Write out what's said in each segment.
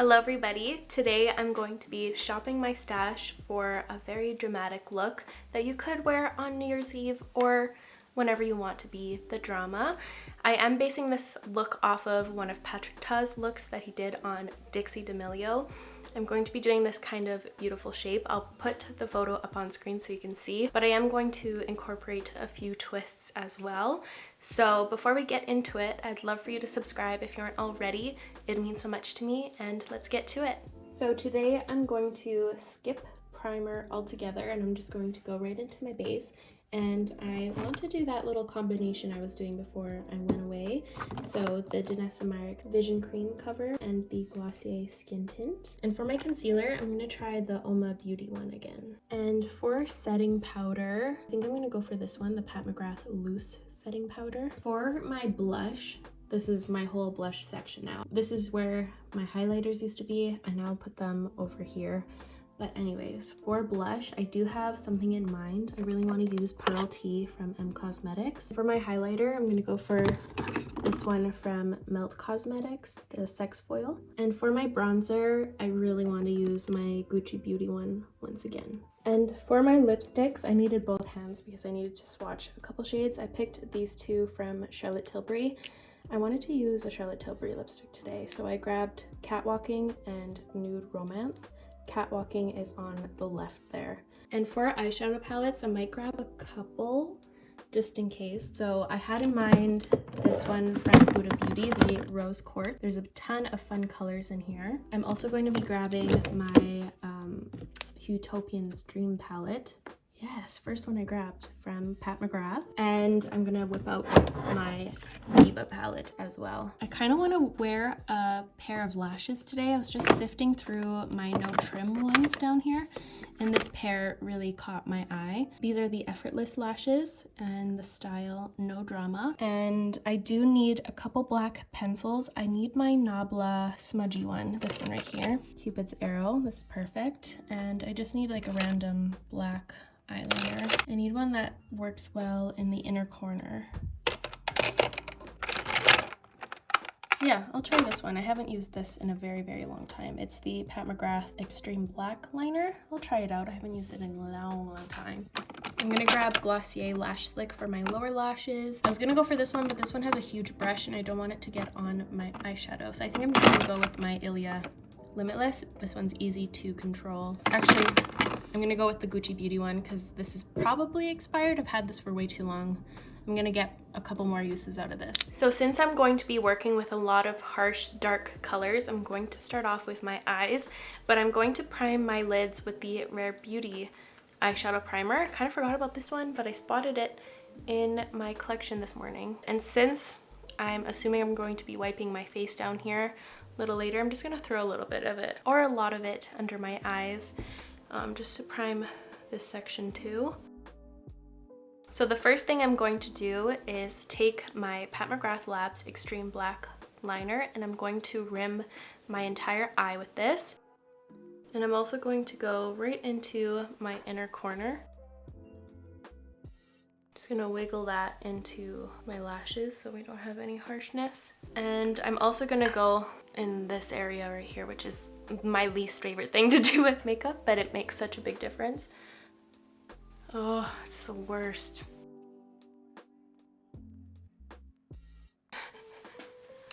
Hello everybody! Today I'm going to be shopping my stash for a very dramatic look that you could wear on New Year's Eve or whenever you want to be the drama. I am basing this look off of one of Patrick Ta's looks that he did on Dixie D'Amelio. I'm going to be doing this kind of beautiful shape. I'll put the photo up on screen so you can see, but I am going to incorporate a few twists as well. So before we get into it, I'd love for you to subscribe if you aren't already. It means so much to me, and let's get to it. So today I'm going to skip primer altogether and I'm just going to go right into my base. And I want to do that little combination I was doing before I went away. So the Danessa Meyrick Vision Cream cover and the Glossier Skin Tint. And for my concealer, I'm going to try the Oma Beauty one again. And for setting powder, I think I'm going to go for this one, the Pat McGrath Loose Setting Powder. For my blush, this is my whole blush section now. This is where my highlighters used to be. I now put them over here. But anyways, for blush, I do have something in mind. I really want to use Pearl Tea from M Cosmetics. For my highlighter, I'm going to go for this one from Melt Cosmetics, the Sex Foil. And for my bronzer, I really want to use my Gucci Beauty one once again. And for my lipsticks, I needed both hands because I needed to swatch a couple shades. I picked these two from Charlotte Tilbury. I wanted to use a Charlotte Tilbury lipstick today, so I grabbed Catwalking and Nude Romance. Catwalking is on the left there. And for eyeshadow palettes, I might grab a couple just in case. So I had in mind this one from Huda Beauty, the Rose Quartz. There's a ton of fun colors in here. I'm also going to be grabbing my Utopian's Dream palette. Yes, first one I grabbed from Pat McGrath. And I'm gonna whip out my Diva palette as well. I kind of want to wear a pair of lashes today. I was just sifting through my no trim ones down here, and this pair really caught my eye. These are the Effortless lashes and the style No Drama. And I do need a couple black pencils. I need my Nabla smudgy one, this one right here. Cupid's Arrow, this is perfect. And I just need like a random black eyeliner. I need one that works well in the inner corner. Yeah, I'll try this one. I haven't used this in a very, very long time. It's the Pat McGrath Extreme Black Liner. I'll try it out. I haven't used it in a long time. I'm gonna grab Glossier Lash Slick for my lower lashes. I was gonna go for this one, but this one has a huge brush and I don't want it to get on my eyeshadow. So I think I'm just gonna go with my Ilia Limitless. This one's easy to control. Actually, I'm gonna go with the Gucci Beauty one because this is probably expired. I've had this for way too long. I'm gonna get a couple more uses out of this. So since I'm going to be working with a lot of harsh, dark colors, I'm going to start off with my eyes, but I'm going to prime my lids with the Rare Beauty eyeshadow primer. I kind of forgot about this one, but I spotted it in my collection this morning. And since I'm assuming I'm going to be wiping my face down here a little later, I'm just gonna throw a little bit of it, or a lot of it, under my eyes, just to prime this section too. So the first thing I'm going to do is take my Pat McGrath Labs Extreme Black Liner and I'm going to rim my entire eye with this. And I'm also going to go right into my inner corner. Just gonna wiggle that into my lashes so we don't have any harshness. And I'm also gonna go in this area right here, which is my least favorite thing to do with makeup, but it makes such a big difference. Oh, it's the worst.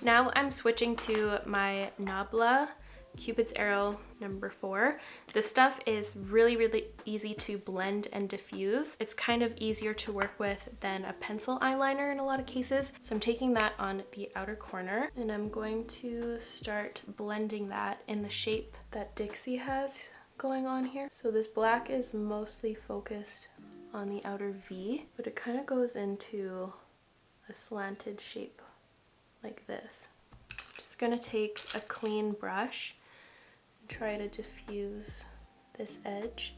Now I'm switching to my Nabla Cupid's Arrow number 4. This stuff is really, really easy to blend and diffuse. It's kind of easier to work with than a pencil eyeliner in a lot of cases. So I'm taking that on the outer corner and I'm going to start blending that in the shape that Dixie has going on here. So this black is mostly focused on the outer V, but it kind of goes into a slanted shape like this. Just gonna take a clean brush and try to diffuse this edge.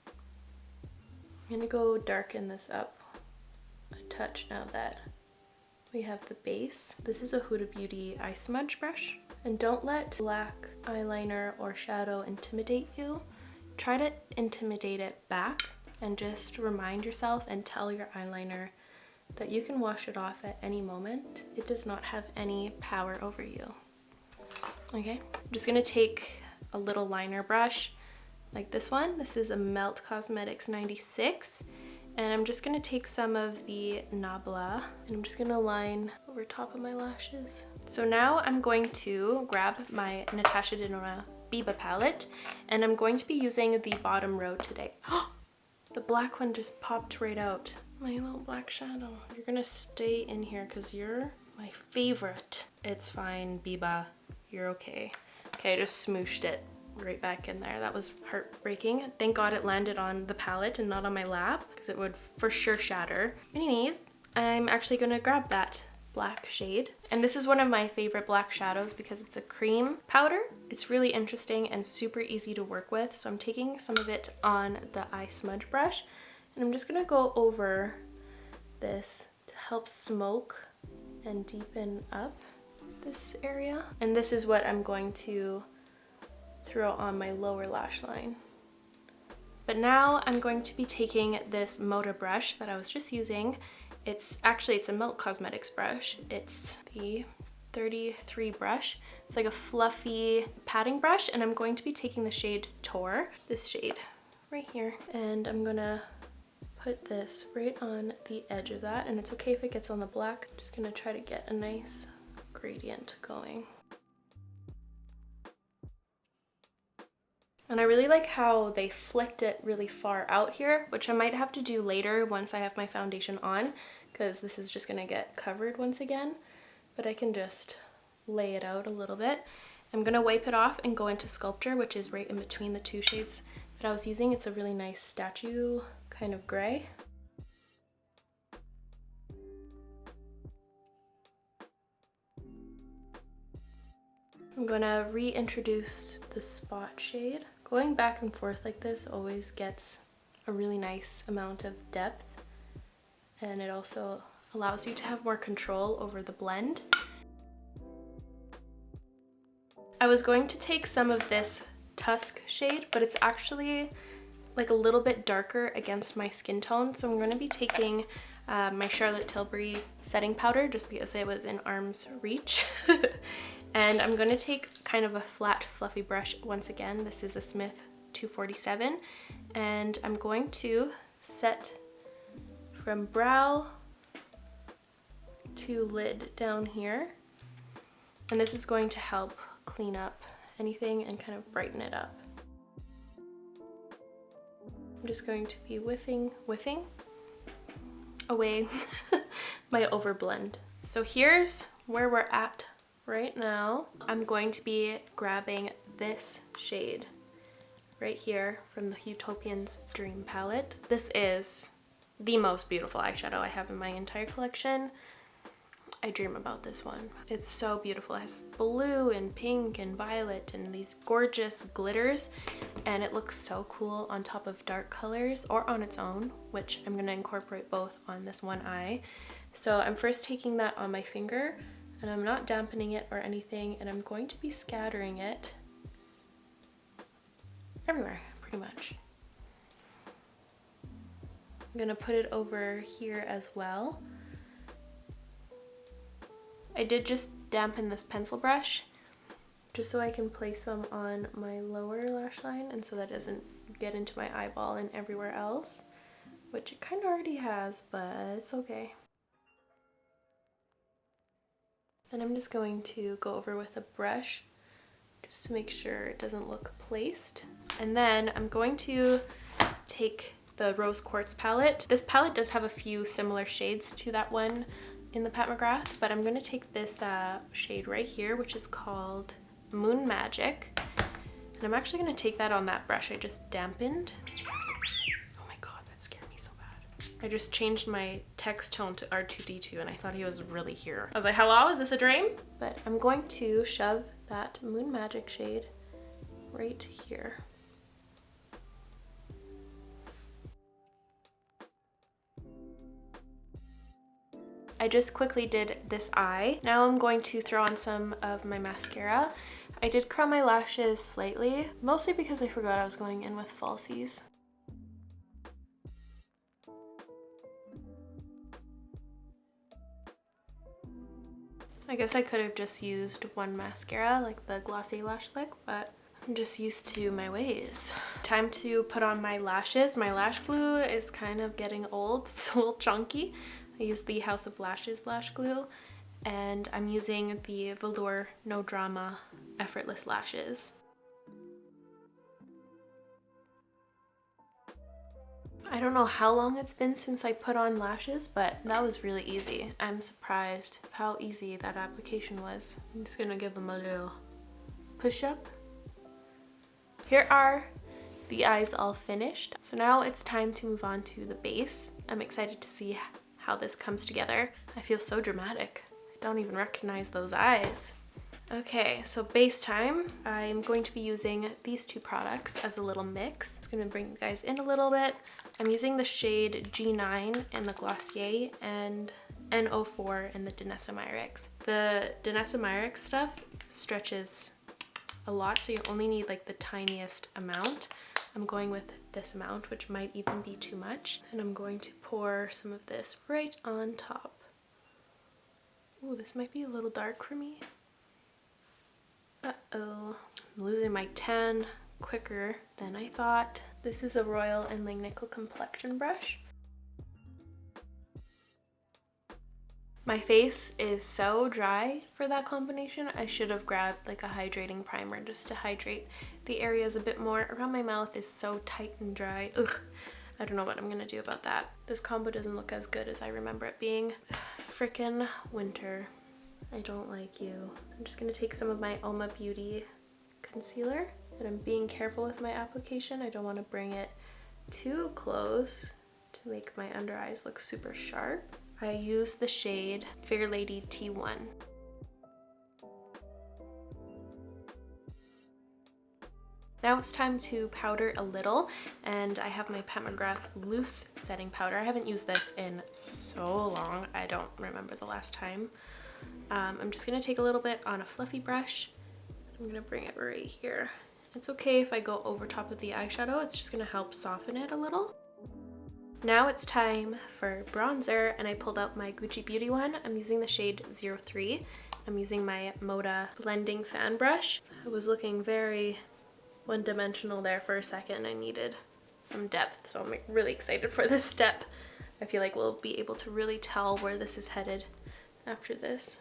I'm gonna go darken this up a touch now that we have the base. This is a Huda Beauty eye smudge brush. And don't let black eyeliner or shadow intimidate you. Try to intimidate it back and just remind yourself and tell your eyeliner that you can wash it off at any moment. It does not have any power over you. Okay, I'm just gonna take a little liner brush like this one. This is a Melt Cosmetics 96. And I'm just gonna take some of the Nabla and I'm just gonna line over top of my lashes. So now I'm going to grab my Natasha Denona Biba palette and I'm going to be using the bottom row today. The black one just popped right out. My little black shadow. You're gonna stay in here because you're my favorite. It's fine, Biba. You're okay. Okay, I just smooshed it right back in there. That was heartbreaking. Thank God it landed on the palette and not on my lap because it would for sure shatter. Anyways, I'm actually gonna grab that black shade. And this is one of my favorite black shadows because it's a cream powder. It's really interesting and super easy to work with. So I'm taking some of it on the eye smudge brush and I'm just gonna go over this to help smoke and deepen up this area. And this is what I'm going to throw on my lower lash line. But now I'm going to be taking this Moda brush that I was just using. It's a Milk Cosmetics brush. It's the 33 brush. It's like a fluffy patting brush and I'm going to be taking the shade Tour, this shade right here. And I'm gonna put this right on the edge of that, and it's okay if it gets on the black. I'm just gonna try to get a nice gradient going. And I really like how they flicked it really far out here, which I might have to do later once I have my foundation on, because this is just gonna get covered once again. But I can just lay it out a little bit. I'm gonna wipe it off and go into Sculpture, which is right in between the two shades that I was using. It's a really nice statue kind of gray. I'm gonna reintroduce the spot shade. Going back and forth like this always gets a really nice amount of depth, and it also allows you to have more control over the blend. I was going to take some of this Tusk shade, but it's actually like a little bit darker against my skin tone, so I'm going to be taking my Charlotte Tilbury setting powder just because it was in arm's reach. And I'm going to take kind of a flat fluffy brush once again. This is a Smith 247 and I'm going to set from brow to lid down here, and this is going to help clean up anything and kind of brighten it up. I'm just going to be whiffing away my overblend. So here's where we're at right now. I'm going to be grabbing this shade right here from the Utopian's Dream palette. This is the most beautiful eyeshadow I have in my entire collection. I dream about this one. It's so beautiful. It has blue and pink and violet and these gorgeous glitters, and it looks so cool on top of dark colors or on its own, which I'm gonna incorporate both on this one eye. So I'm first taking that on my finger, and I'm not dampening it or anything, and I'm going to be scattering it everywhere, pretty much. I'm gonna put it over here as well. I did just dampen this pencil brush just so I can place them on my lower lash line and so that it doesn't get into my eyeball and everywhere else, which it kind of already has, but it's okay. Then I'm just going to go over with a brush just to make sure it doesn't look placed. And then I'm going to take the Rose Quartz palette. This palette does have a few similar shades to that one in the Pat McGrath, but I'm going to take this shade right here, which is called Moon Magic, and I'm actually going to take that on that brush I just dampened. Oh my god, that scared me so bad. I just changed my text tone to R2D2 and I thought he was really here. I was like, hello, is this a dream? But I'm going to shove that Moon Magic shade right here. I just quickly did this eye. Now I'm going to throw on some of my mascara. I did curl my lashes slightly, mostly because I forgot I was going in with falsies. I guess I could have just used one mascara, like the Glossier Lash Lick, but I'm just used to my ways. Time to put on my lashes. My lash glue is kind of getting old. It's a little chunky. I use the House of Lashes lash glue, and I'm using the Velour No Drama Effortless Lashes. I don't know how long it's been since I put on lashes, but that was really easy. I'm surprised how easy that application was. I'm just gonna give them a little push up. Here are the eyes all finished. So now it's time to move on to the base. I'm excited to see how this comes together. I feel so dramatic. I don't even recognize those eyes. Okay, so base time. I'm going to be using these two products as a little mix. It's gonna bring you guys in a little bit. I'm using the shade G9 in the Glossier and N04 in the Danessa Myricks. The Danessa Myricks stuff stretches a lot, so you only need like the tiniest amount. I'm going with this amount, which might even be too much. And I'm going to pour some of this right on top. Ooh, this might be a little dark for me. Uh-oh, I'm losing my tan quicker than I thought. This is a Royal and Langnickel complexion brush. My face is so dry for that combination. I should have grabbed like a hydrating primer just to hydrate the areas a bit more. Around my mouth is so tight and dry. Ugh, I don't know what I'm gonna do about that. This combo doesn't look as good as I remember it being. Frickin' winter. I don't like you. I'm just gonna take some of my Oma Beauty concealer, and I'm being careful with my application. I don't want to bring it too close to make my under eyes look super sharp. I use the shade Fair Lady T1. Now it's time to powder a little, and I have my Pat McGrath loose setting powder. I haven't used this in so long. I don't remember the last time. I'm just gonna take a little bit on a fluffy brush. I'm gonna bring it right here. It's okay if I go over top of the eyeshadow. It's just gonna help soften it a little. Now it's time for bronzer, and I pulled out my Gucci Beauty one. I'm using the shade 03. I'm using my Moda blending fan brush. I was looking very one-dimensional there for a second. I needed some depth, so I'm really excited for this step. I feel like we'll be able to really tell where this is headed after this.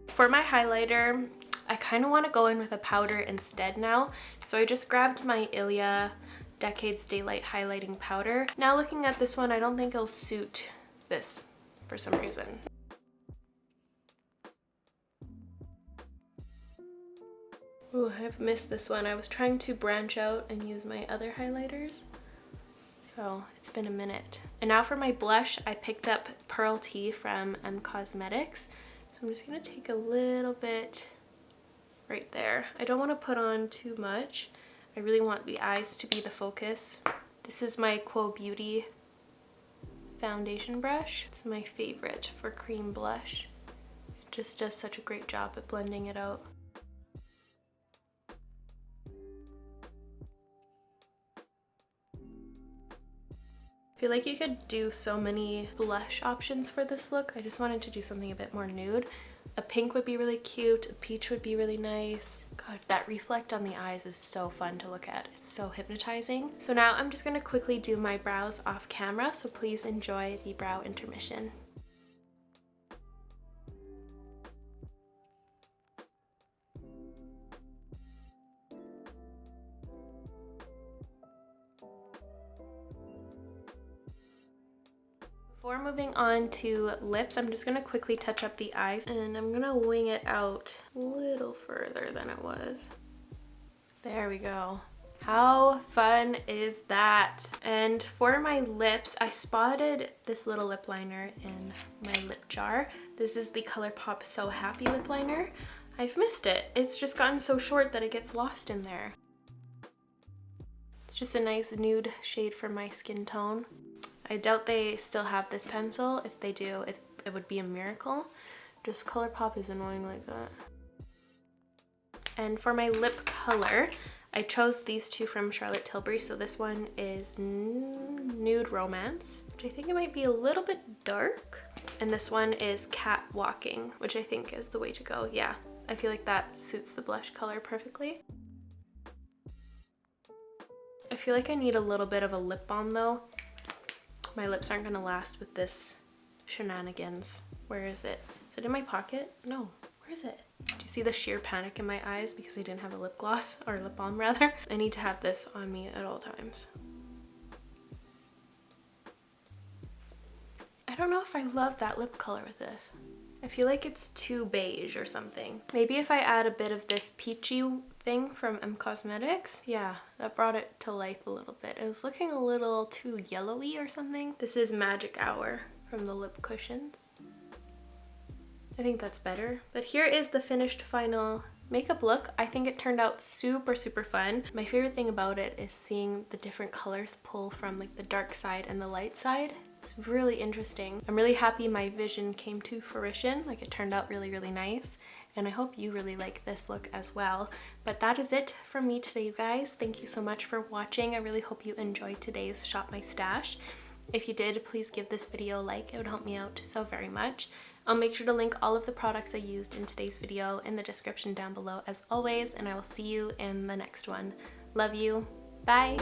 For my highlighter, I kind of want to go in with a powder instead now, so I just grabbed my Ilia Decades Daylight Highlighting Powder. Now looking at this one, I don't think it'll suit this for some reason. Ooh, I've missed this one. I was trying to branch out and use my other highlighters, so it's been a minute. And now for my blush, I picked up Pearl Tea from M Cosmetics. So I'm just gonna take a little bit right there. I don't want to put on too much. I really want the eyes to be the focus. This is my Quo Beauty foundation brush. It's my favorite for cream blush. It just does such a great job at blending it out. I feel like you could do so many blush options for this look. I just wanted to do something a bit more nude. A pink would be really cute, a peach would be really nice. God, that reflect on the eyes is so fun to look at. It's so hypnotizing. So now I'm just gonna quickly do my brows off camera, so please enjoy the brow intermission. Before moving on to lips, I'm just gonna quickly touch up the eyes, and I'm gonna wing it out a little further than it was. There we go. How fun is that? And for my lips, I spotted this little lip liner in my lip jar. This is the Colourpop So Happy lip liner. I've missed it. It's just gotten so short that it gets lost in there. It's just a nice nude shade for my skin tone. I doubt they still have this pencil. If they do, it would be a miracle. Just Colourpop is annoying like that. And for my lip color, I chose these two from Charlotte Tilbury. So this one is Nude Romance, which I think it might be a little bit dark. And this one is Cat Walking, which I think is the way to go. Yeah, I feel like that suits the blush color perfectly. I feel like I need a little bit of a lip balm though. My lips aren't gonna last with this shenanigans. Where is it? Is it in my pocket? No, where is it? Do you see the sheer panic in my eyes because I didn't have a lip gloss, or lip balm rather? I need to have this on me at all times. I don't know if I love that lip color with this. I feel like it's too beige or something. Maybe if I add a bit of this peachy thing from M Cosmetics. Yeah, that brought it to life a little bit. It was looking a little too yellowy or something. This is Magic Hour from the lip cushions. I think that's better. But here is the finished final makeup look. I think it turned out super, super fun. My favorite thing about it is seeing the different colors pull from like the dark side and the light side. It's really interesting. I'm really happy my vision came to fruition. Like it turned out really, really nice. And I hope you really like this look as well. But that is it from me today, you guys. Thank you so much for watching. I really hope you enjoyed today's Shop My Stash. If you did, please give this video a like. It would help me out so very much. I'll make sure to link all of the products I used in today's video in the description down below as always, and I will see you in the next one. Love you. Bye.